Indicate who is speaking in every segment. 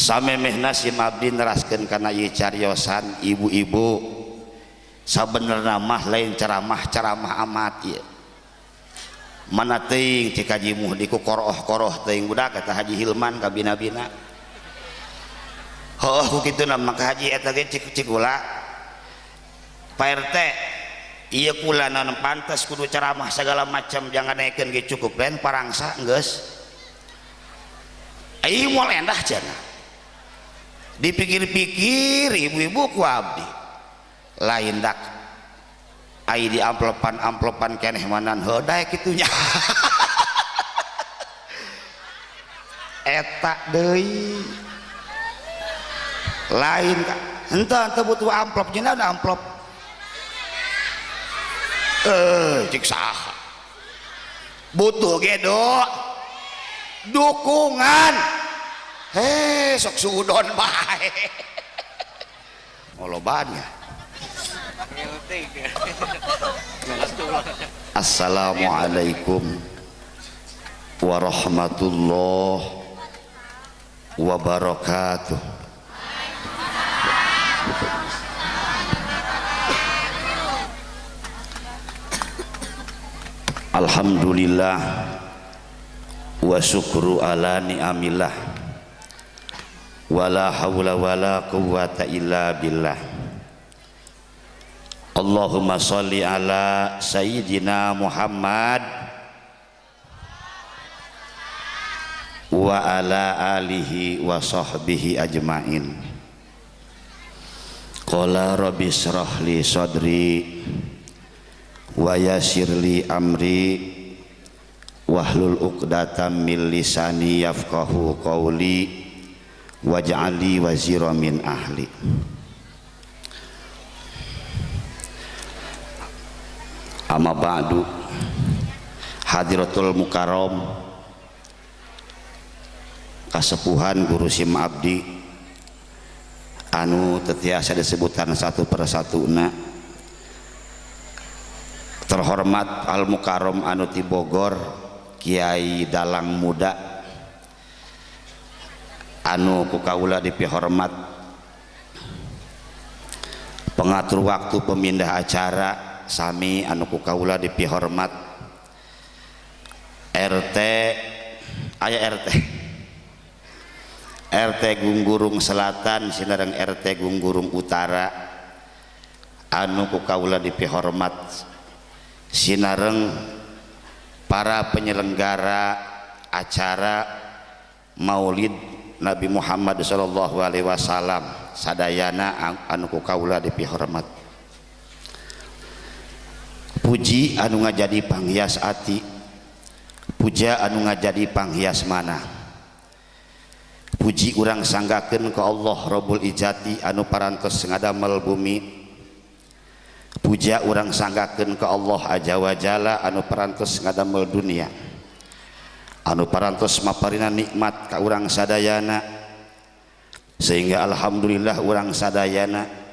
Speaker 1: samemehna si Abdi neraskeun kana ieu cariosan ibu-ibu sabenerna mah lain ceramah amat ieu mana teuing cik Haji Muhdi ku koroh-koroh teuing budak kata Haji Hilman ka bina-bina heuh ku kituna maka haji eta ge cik ulah Pak RT ieu kula naon pantes kudu ceramah segala macam jangan naikeun ge cukup lain parangsa geus ai moal endah cenah dipikir-pikir ibu-ibu ku abdi lain dak ai di amplopan keneh manan heuh kitunya eta deui lain henteu butuh amplop cenah ada amplop cik saha butuh ge dukungan sok sudon bae ngolobannya Assalamualaikum warahmatullahi wabarakatuh. Alhamdulillah wa syukru ala ni'amillah wala hawla wala quwwata illa billah. Allahumma sholli ala sayyidina Muhammad wa ala alihi wa sahbihi ajmain. Qala rabbi shrah li sadri wa yassir li amri wahlul 'uqdatam min lisani yafqahu qawli waj'al li wazira min ahli. Amma ba'du, hadiratul mukarram kasepuhan guru sim abdi anu tetiasa disebutkan satu persatuna, terhormat al mukarram anu ti Bogor Kiai Dalang Muda anu ku kaula dipihormat, pengatur waktu pemindah acara sami anu ku kaula dipihormat, RT aya RT Gunggurung Selatan sinareng RT Gunggurung Utara anu ku kaula dipihormat, sinareng para penyelenggara acara Maulid Nabi Muhammad sallallahu alaihi wasallam sadayana anu ku kaula dipihormat. Puji anu ngajadi panghias ati, puja anu ngajadi panghias mana. Puji urang sanggakeun ka Allah Rabbul Izzati anu parantos ngadamel bumi. Puja urang sanggakeun ka Allah Azza wa Jalla anu parantos ngadamel dunia, anu parantos maparina nikmat ka urang sadayana, sehingga alhamdulillah urang sadayana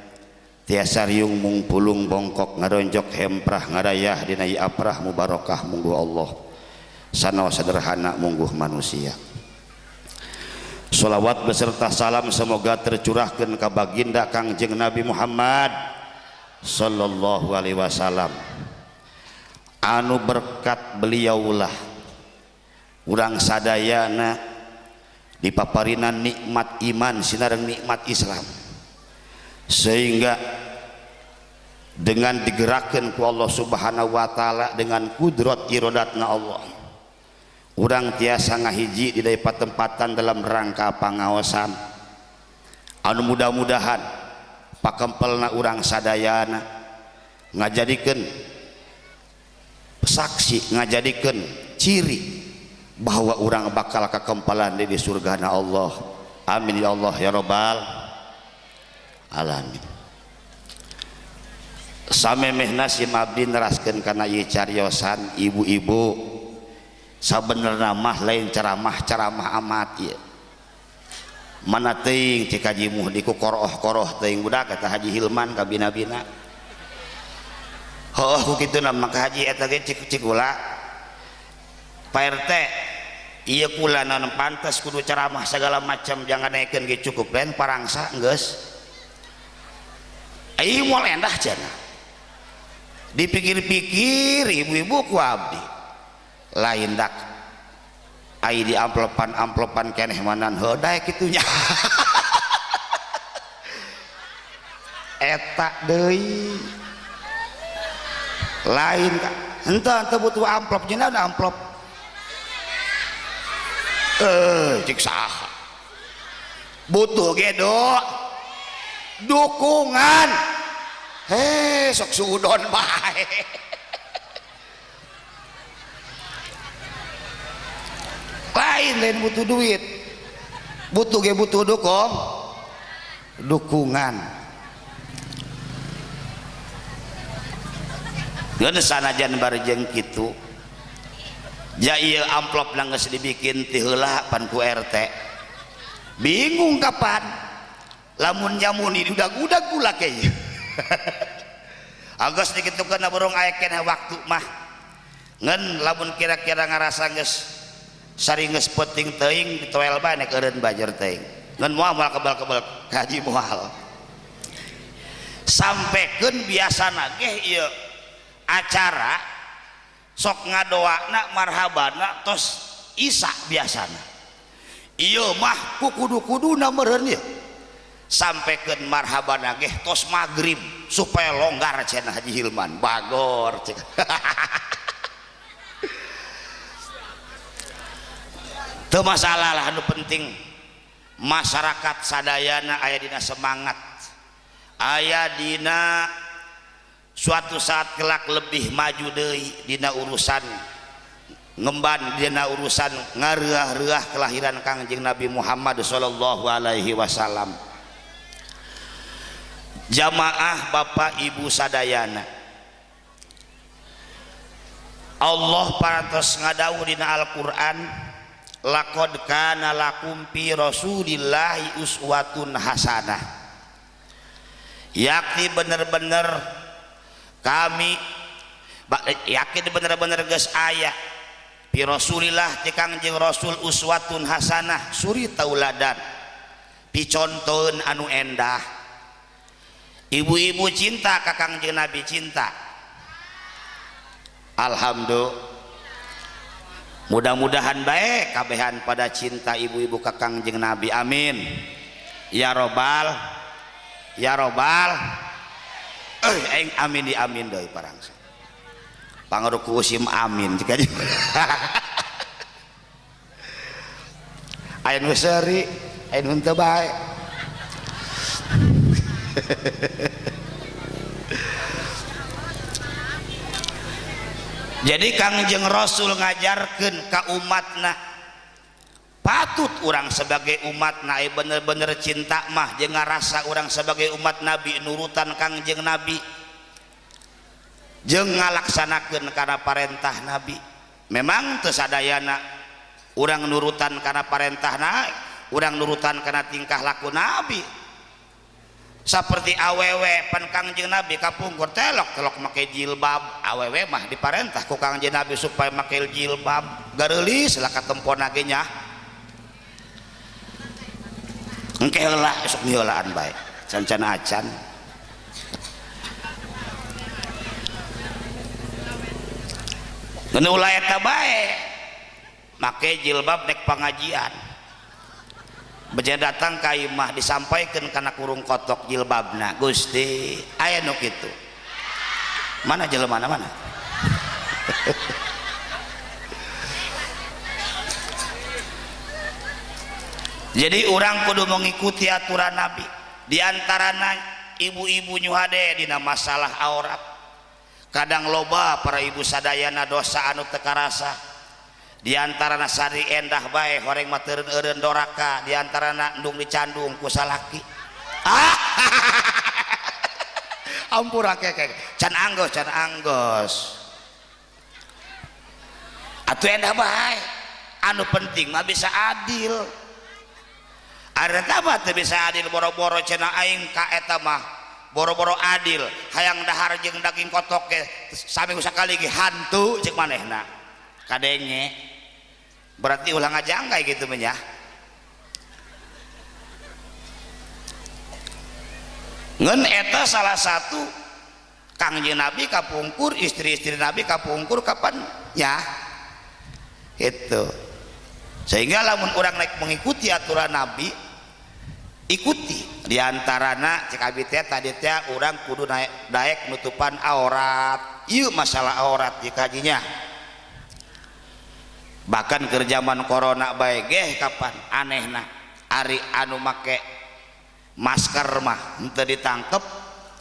Speaker 1: tiasa riung mung pulung bongkok ngaronjok hemprah ngadayah dina ieu aprah mubarakah munggu Allah sanaos sederhana mungguh manusia. Sholawat beserta salam semoga tercurahkeun ka baginda Kangjeng Nabi Muhammad sallallahu alaihi wasallam anu berkat beliaulah urang sadayana dipaparinan nikmat iman sinareng nikmat Islam, sehingga dengan digerakkan ku Allah subhanahu wa ta'ala dengan kudrat irodatna Allah urang tiasa ngahiji di daya tempatan dalam rangka pangaosan anu mudah-mudahan pakempelna urang sadayana ngajadikeun saksi, ngajadikeun ciri bahwa urang bakal kakempalan di surgana Allah. Amin ya Allah ya rabbal alamin. Samemehna si Abdi neraskeun kana ieu cariosan ibu-ibu sabenerna mah lain ceramah amat ieu mana teuing cik Haji Muhdi ku koroh-koroh teuing budak kata Haji Hilman ka bina-bina heuh ku kituna maka haji eta ge cik ulah Pak RT iya kula non pantas kudu ceramah segala macam jangan naikkeun ge cukup lain parangsa geus ieu moal endah cenah dipikir-pikir ibu-ibu ku abdi lain dak ai di amplopan keneh manan heudae kitunya eta deui lain henteu butuh amplop jeung naon amplop cik saha butuh ge dukungan sok sudon bae lain butuh duit butuh dukungan geus sanajan barejeng kitu ja ieu amplop geus dibikin ti heula pan ku RT bingung kapan lamun nyamun di udag-udag kula kayaknya agos dikitukeun burung aya keneh waktu mah ngan lamun kira-kira ngarasa geus sari geus penting teuing ditoel bae nek eureun bajer teuing ngan moal kebal-kebal kaji moal sampekeun biasana ge ieu acara sok ngadoana marhabana tos isa biasana ieu mah kudu-kuduna meureun ieu sampekeun marhabana ge tos magrib supaya longgar cenah Haji Hilman bagor cek teu masalah lah anu penting masyarakat sadayana aya dina semangat aya dina suatu saat kelak lebih maju deui dina urusan ngemban dina urusan ngareah-reah kelahiran Kangjeng Nabi Muhammad sallallahu alaihi wasallam. Jamaah Bapak Ibu sadayana, Allah parantos ngadawuh dina Al-Qur'an laqad kana lakum fi rasulillahi uswatun hasanah, yakni bener-bener kami yakin bener-bener geus aya pi Rasulillah ti Kangjeng Rasul uswatun hasanah suri tauladan picontoeun anu endah. Ibu-ibu cinta ka Kangjeng Nabi cinta, alhamdulillah. Mudah-mudahan baik kabehan pada cinta ibu-ibu ka Kangjeng Nabi, amin ya robbal amin di amin deui parangsa pangaruku usim amin jika aya nu seuri aya nu teu bae. Jadi Kangjeng Rasul ngajarkeun ka umatna patut orang sebagai umatna bener-bener cinta mah jeung ngarasa orang sebagai umat Nabi nurutan Kangjeng Nabi jeung ngalaksanakeun kana parentah Nabi. Memang teu sadayana urang nurutan kana parentahna, urang nurutan kana tingkah laku Nabi. Seperti awewe pan Kangjeng Nabi kapungkur telok make jilbab, awewe mah diparentah ku Kangjeng Nabi supaya make jilbab gareulis lah katempona ge nya engke heula esuk heulaan bae can-can acan. Ngeun ulah eta bae make jilbab nek pangajian beja datang ka imah disampaikan kana kurung kotok jilbabna, Gusti aya nu kitu mana jelema mana jadi orang kudu mengikuti aturan Nabi. Diantarana ibu-ibu nyuhade dina masalah aurat kadang loba para ibu sadayana dosa anu teu karasa. Diantarana sari endah bae horeng mah teu eureun doraka, diantarana endung dicandung ku salaki. Ampura keke can anggos atuh endah bae anu penting mah bisa adil. Ada apa teu bisa adil boro-boro cenah aing ka eta mah boro-boro adil hayang dahar jeung daging kotok ke saminggu sakali ge hantu ceuk manehna kadenge berarti ulah ngajangkai gitu menya. Ngen eta salah satu Kangjeng Nabi kapungkur, istri-istri Nabi kapungkur kapan ya itu. Sehingga lamun orang naik mengikuti aturan Nabi, ikuti diantarana cek abi teh tadi teh orang kudu naik daek nutupan aurat. Ieu masalah aurat dikajinya. Bahkan ke zaman corona bae geh kapan anehna ari anu make masker mah henteu ditangkep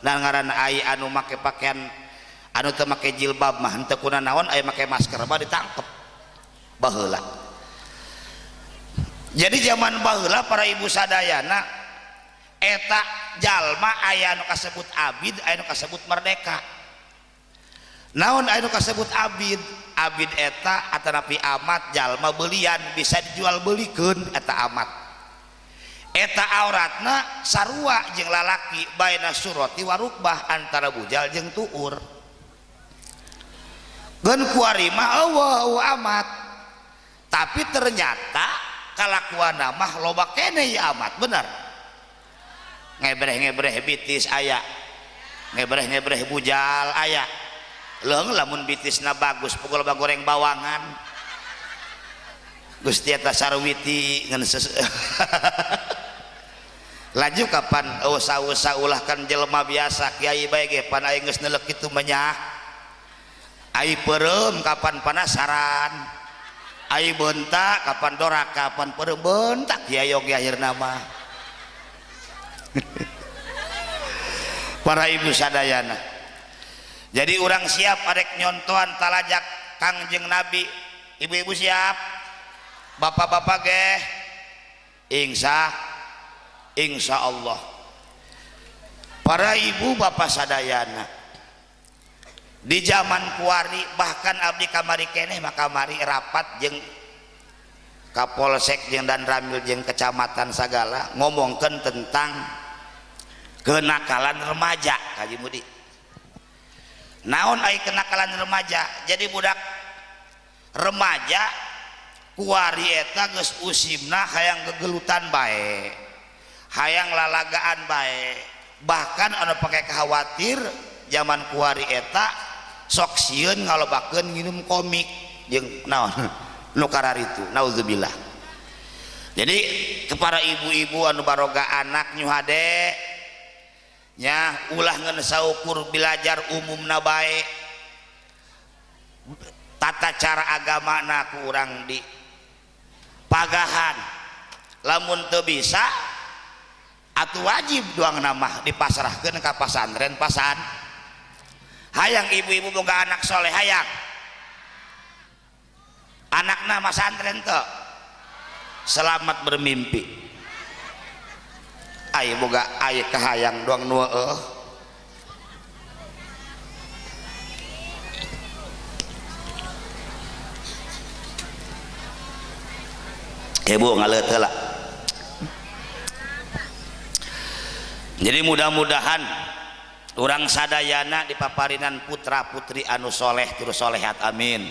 Speaker 1: dan ngaranna ai anu make pakaian anu teu make jilbab mah henteu kuna naon aya make masker mah ditangkep baheula. Jadi zaman baheula para ibu sadayana eta jalma aya anu kasebut abid aya anu kasebut merdeka. Naon aya anu kasebut abid? Abid eta atanapi amat jalma belian bisa dijual belikeun eta amat. Eta auratna sarua jeung lalaki baina surati warukbah antara bujal jeung tuur. Geun kuari mah eueuh amat. Tapi ternyata kalakuanna mah loba keneh ya amat, bener. Ngebreh-ngebreh bitis aya. Ngebreh-ngebreh bujal aya. Leung lamun bitisna bagus pukul bagoreng bawangan. Gusti eta sarwiti ngan laju kapan usaha-usaha ulah kan jelema biasa kiai bae ge pan aing geus neuleuh kitu menyah ai peureum kapan panasaran ai beuntak kapan dorak kapan peureum beuntak kiai oge akhirna mah para ibu sadayana. Jadi orang siap arek nyontohan talajak Kangjeng Nabi. Ibu-ibu siap, bapak-bapak ge insya Allah. Para ibu bapak sadayana di zaman kuari bahkan abdi kamari keneh maka mari rapat jeung Kapolsek jeung dan Ramil jeung kecamatan sagala ngomongkeun tentang kenakalan remaja. Kaji Mudi naon ai kenakalan remaja? Jadi budak remaja kuari eta geus usimna hayang gegelutan bae, hayang lalagaan bae, bahkan anu pake khawatir zaman kuari eta sok sieun ngalobakeun nginum komik jeung naon nu kararitu naudzubillah. Jadi kepada ibu-ibu anu baroga anak nyuhade nya ulah ngeun saukur belajar umumna bae, tata cara agama na ku urang di pagahan lamun teu bisa atuh wajib doang nama dipasrahkeun ka pasantren pasan. Hayang ibu-ibu boga anak soleh hayang anakna masantren teu selamat bermimpi. Ayo boga ayo kahayang doang nu heboh ngaleut heula. Jadi mudah-mudahan urang sadayana dipaparinan putra putri anu soleh terus solehat amin.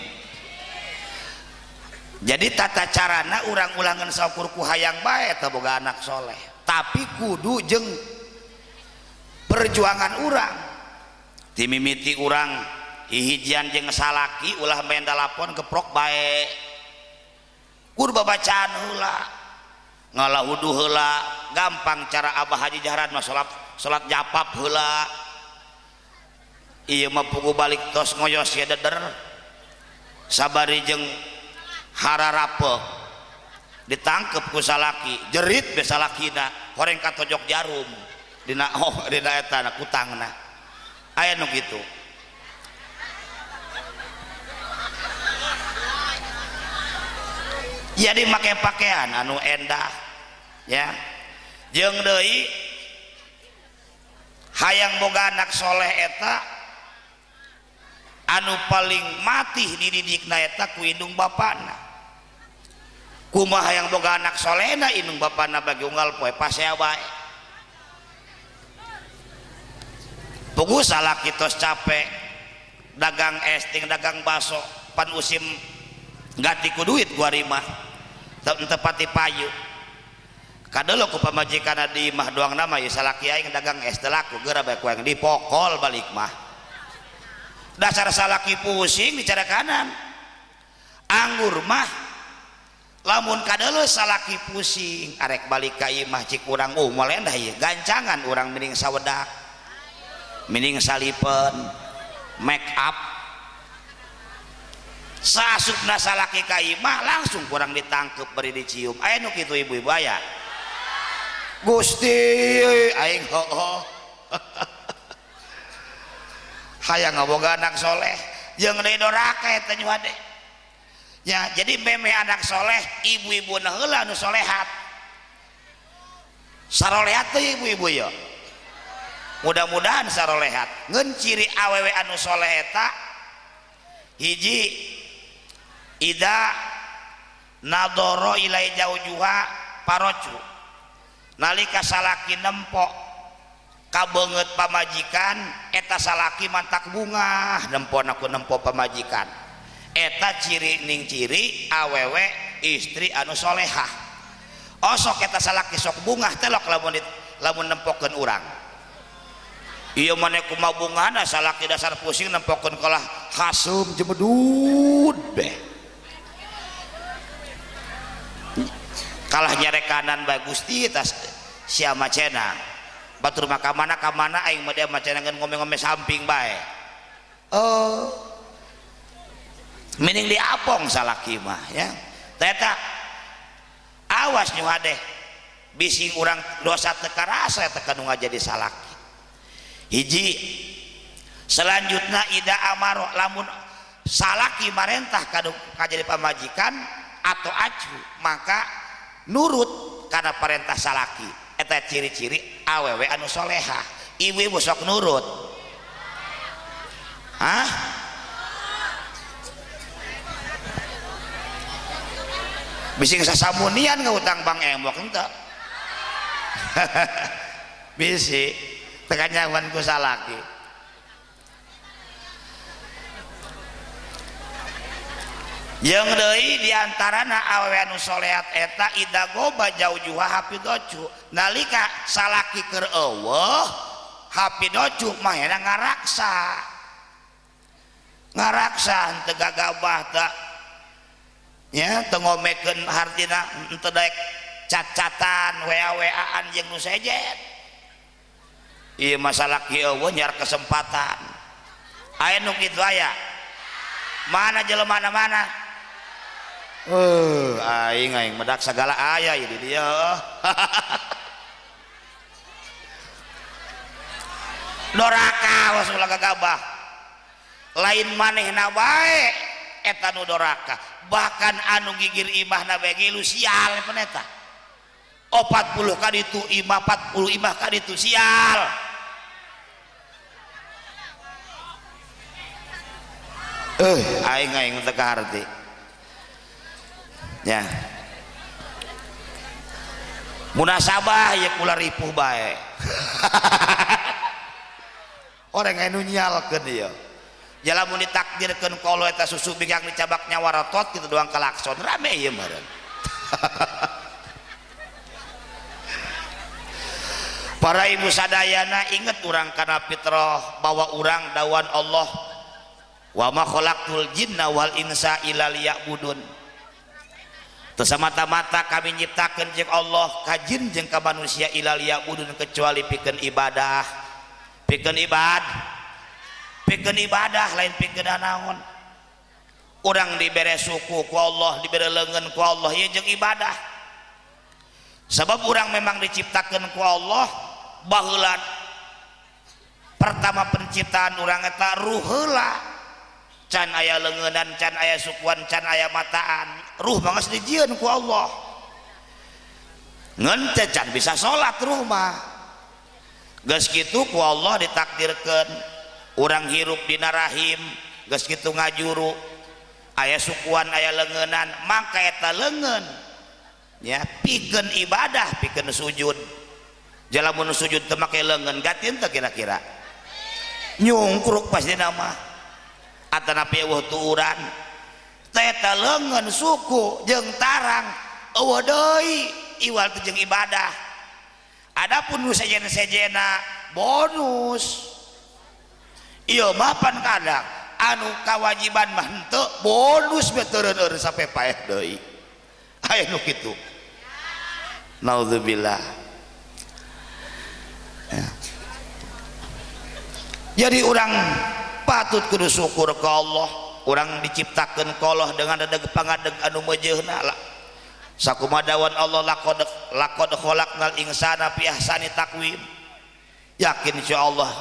Speaker 1: Jadi tata carana urang ulangan saukur ku hayang bae teh boga anak soleh. Tapi kudu jeung perjuangan urang timimiti urang hihijian jeung salaki ulah main telepon keprok bae kudu babacaan heula ngalahudu heula gampang cara Abah Haji Jahran mah salat japap heula ieu mah pugu balik tos ngoyos ya deder sabari jeung hararape ditangkep ku salaki jerit be salakina horeng katojok jarum dina eta na kutangna aya nu kitu. Jadi make pakaian anu endah ya jeung deui hayang boga anak soleh eta anu paling matih dididikna eta ku indung bapana. Kumaha yang boga anak solehna indung bapana bagi unggal poe pasea bae pugu salaki tos capek dagang esting dagang baso pan usim ganti ku duit gua rimah tepati payu kadelo ku pamajikan di imah doang nama ya salaki aing dagang es telaku geura bae kueng dipokol balik mah dasar salaki pusing di cara kanan anggur mah lamun kadelo salaki pusing arek balik ka imah cik urang molendah ieu gancangan urang mending sawedak mending salipen make up saasupna salaki ka imah langsung kurang ditangkep beri dicium aya nu kitu ibu-ibu aya Gusti aing hooh hayang ngaboga anak soleh jeung deui doraka eta nyuade ya jadi meme anak soleh ibu-ibu na heula anu solehat sarolehat teh ibu-ibu ya mudah-mudahan sarolehat ngeun ciri awewe anu soleh eta hiji ida nadoro ilai jaujuha parocu nalika salaki nempok kabeungeut pamajikan eta salaki mantak bunga nempona ku nempo pamajikan eta ciri ning ciri awewe istri anu solehah osok eta salaki sok bunga telok lamun nempokeun urang ieu maneh kumaha bungana salaki dasar pusing nempokeun kalah hasum jemedud beh kalah nyare kanan bae Gusti tas sia macena batur mah ka mana aing mah dia macena ngeun ngome-ngome samping bae oh mending diapong salaki mah ya eta awas nyuhadeh bising urang dosa teu karasa eta kanu ngajadi salaki hiji selanjutnya ida amaro lamun salaki marentah kadu kajadi pamajikan atau acu maka nurut karena perintah salaki eta ciri-ciri awewe anu solehah ibu-ibu sok nurut hah bising sasamunian ngutang bang embok henteu bisi tekanyawan ku salaki yang deui diantarana awewe anu solehat eta idagoba jaujuha hafidocu nalika salaki keur eueuh hafidocu mah eta ngaraksa henteu gagabah teh ya teu ngomekeun hartina henteu daek cat-catan wa-waan jeung nu sejet ieu masalah kieu nyar kesempatan aya nu kitu aya mana jelema mana aing medak segala aya ieu di dieu doraka was ulah gagabah lain manehna bae eta nu doraka bahkan anu gigir imahna bae gilu sial peneta 40 kali itu imah 40 imah kali itu sial aing teu kaharti ya munasabah ya kula ripuh bae orang anu nyalkeun ieu ya lamun ditakdirkeun ku Allah eta susu bigang dicabak nyawa rotot kitu doang kalakson rame ieu meureun para ibu sadayana inget urang kana fitrah bahwa urang dawan Allah wa ma khalaqtul jinna wal insa illa liya'budun teu samata-mata kami nyiptakeun jeung Allah ka jin jeung ka manusia illa liya'budun kecuali pikeun ibadah lain pikeun naon urang dibere suku ku Allah dibere leungeun ku Allah ieu jeung ibadah sebab urang memang diciptakeun ku Allah baheula pertama penciptaan urang eta ruh heula can aya leungeunnan can aya sukuan can aya mataan ruh mah geus dijieun ku Allah ngeun teh can bisa salat ruh mah geus kitu ku Allah ditakdirkeun urang hirup dina rahim geus kitu ngajuru aya sukuan aya leungeunnan maka eta leungeun ya pikeun ibadah pikeun sujud jalamun sujud teu make leungeun gatin teh kira-kira nyungkruk pasti nama atanapi eueuh tuuran teta lengan suku jeung tarang eueuh deui iwal teh jeung ibadah. Adapun nu sejen-sejena bonus ieu mah pan kadang anu kawajiban mah henteu bonus beteureun sampai paeh deui aya nu kitu naudzubillah ya. Jadi orang patut kudu syukur ke Allah, orang diciptakan ke Allah dengan dadeg pangadeg anu meujeuhna lah. Sakumadawan Allah laqad khalaqnal insana fi ahsani taqwim. Yakin insyaallah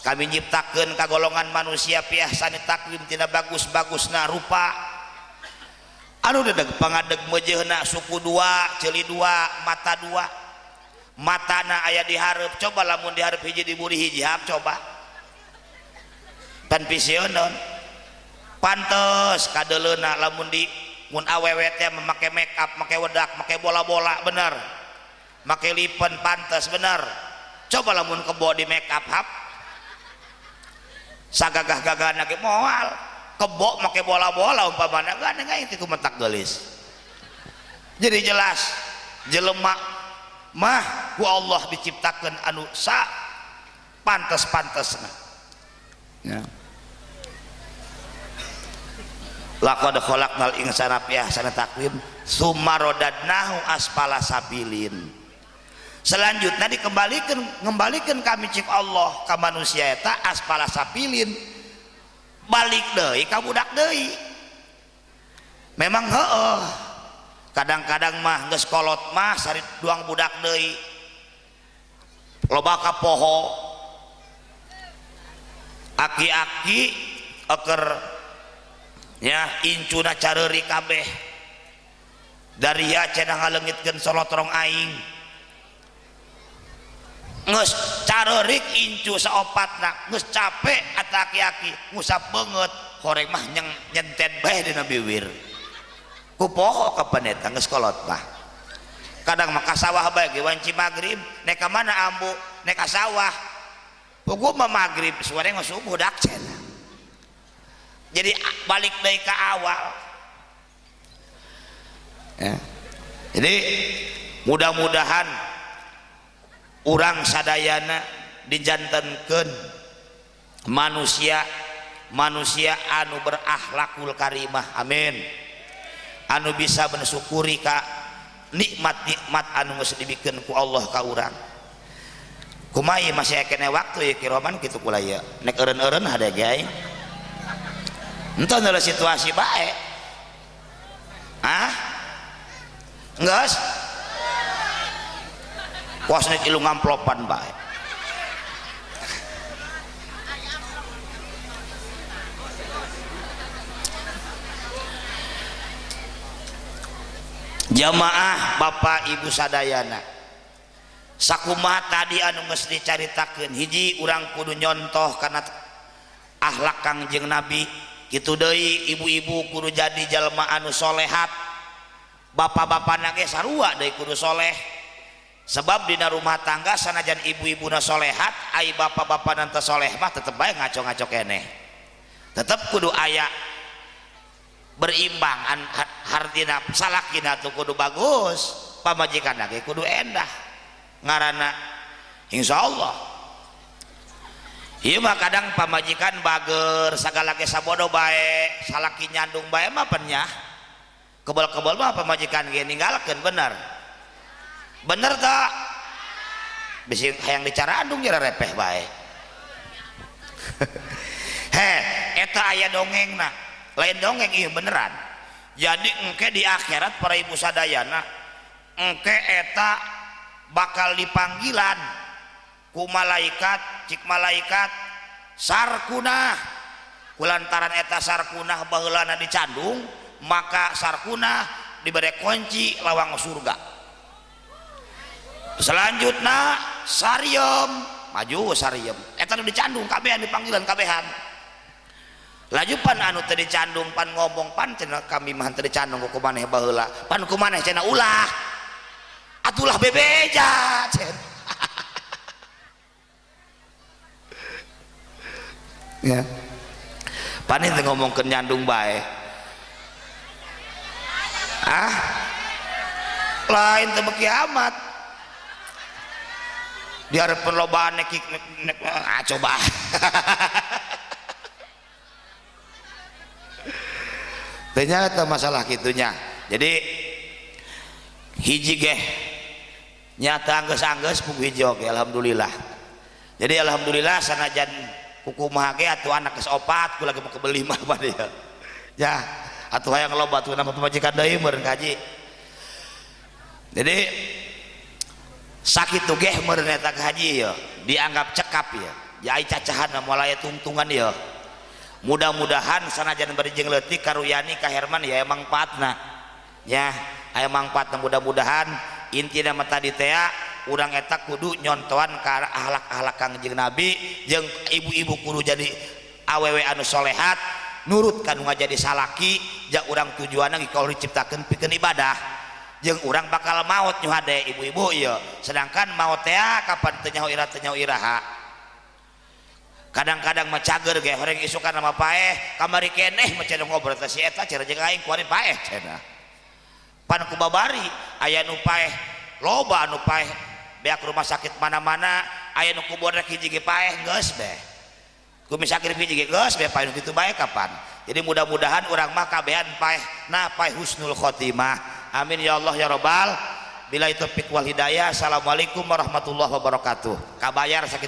Speaker 1: kami nyiptakeun ka golongan manusia fi ahsani taqwim tina bagus-bagusna rupa. Anu dadeg pangadeg meujeuhna suku dua, ceuli dua, mata dua. Matana aya di hareup, coba lamun di hareup hiji diburi hiji hap coba. Pan visionon pantes kadeleuna lamun di mun awewe teh make make up, make wedak, make bola-bola bener, make lipen pantes bener. Coba lamun kebo di make up hap sagagah-gagahna ge moal kebo make bola-bola umpamana gandeng aing ti kumentak geulis. Jadi jelas jelema mah ku Allah diciptakeun anu sa pantes-pantesna ya. Laqad khalaqnal insana fi ahsani taqwim tsumma radadnahu asfala safilin. Selanjutnya ngembalikan kami cik Allah ka manusia eta asfala safilin, balik deui ka budak deui. Memang heueuh kadang-kadang mah geus kolot mah sari duang budak deui loba ka poho aki-aki eker ya incuna careurik kabeh dari ya cenah ngaleungitkeun solotrong aing geus careurik incu saopatna geus capek eta aki-aki ngusap beungeut horeng mah nyentet bae dina bibir ku poho kapan eta geus kolot mah. Kadang mah ka sawah bae ge wanci magrib nek ka mana ambu nek ka sawah puguh mah magrib suare geus subuh dak cenah. Jadi balik deui ka awal ya. Jadi mudah-mudahan urang sadayana dijantenkeun manusia anu berakhlakul karimah, amin, anu bisa mensyukuri ka nikmat-nikmat anu geus dibikeun ku Allah ka urang. Kumaha masih kene waktu ya kiroman kitu kula ya nek eureun-eureun hade ge aing entah dalam situasi baik enggak kuas nek ilu ngamplopan baik jamaah bapak ibu sadayana sakumaha tadi anu geus dicaritakeun hiji urang kudu nyontoh kana akhlak Kangjeng Nabi. Kitu deui ibu-ibu kudu jadi jalma anu solehat, bapak-bapana ge sarua deui kudu soleh. Sebab dina rumah tangga sanajan ibu-ibuna solehat ai bapak-bapana teu soleh mah tetep bae ngaco-ngaco keneh. Tetep kudu aya berimbang hartina salakina tuh kudu bagus, pamajikanna ge kudu endah. Ngaranna insyaallah ieu mah kadang pamajikan bager sagala ge sabodo bae salaki nyandung bae mah pennyah kebal-kebal mah pamajikan ge ninggalkeun bener tak bisi hayang dicara andung jara repeh bae eta aya dongengna lain dongeng ieu beneran. Jadi engke di akhirat para ibu sadayana engke eta bakal dipanggilan ku malaikat cik malaikat sarkunah kulantaran eta sarkunah baheulana dicandung maka sarkunah diberi kunci lawang surga. Selanjutnya sariem maju sariem eta nu dicandung kabehan dipanggilan kabehan laju pan anu teu dicandung pan ngomong pan cenah kami mah teu dicandung ku maneh baheula pan ku maneh cenah ulah atulah bebeja cenah ya panen ngomong ke nyandung bae ah lain teu kiamat di arep perlombaan nek coba ternyata masalah gitunya. Jadi hiji geh nyata angges-angges pung hiji oge alhamdulillah. Jadi alhamdulillah sanajan kukumaha ge atuh anak geus 4 ku lagi mau kebeli mah dia. Ya, atuh hayang loba atuh nama pamajikan deui meureun kaji. Jadi sakitu geh meureun eta haji ya, dianggap cekap ya. Ya ai cacahan mulai tungtungan ya. Mudah-mudahan sanajan bari jeung leutik karuyani ka Herman ya emang patna ya aya mangpaatna mudah-mudahan intina mah tadi teh urang eta kudu nyontoan ka akhlak-akhlak Kangjeng Nabi jeung ibu-ibu kudu jadi awewe anu solehat nurut kanu ngajadi salaki jeung urang tujuanna ge kaul diciptakeun pikeun ibadah jeung urang bakal maot nyu hade ibu-ibu ieu sedangkan maot teh kapan teu nyaho iraha kadang-kadang mah cager ge horeng isukan nama paeh kamari keneh mah cenah ngobrol teh si eta cenah jeung aing kuari paeh cenah pan ku babari aya nu paeh loba anu paeh beak rumah sakit mana-mana aya nu kubodrek hiji ge paeh geus beh ku misakir hiji ge geus beh paeh nu kitu bae kapan jadi mudah-mudahan urang mah kabehan paeh na paeh husnul khotimah amin ya Allah ya rabbal bila itu taufiq wal hidayah. Assalamualaikum warahmatullahi wabarakatuh. Kabayar sakit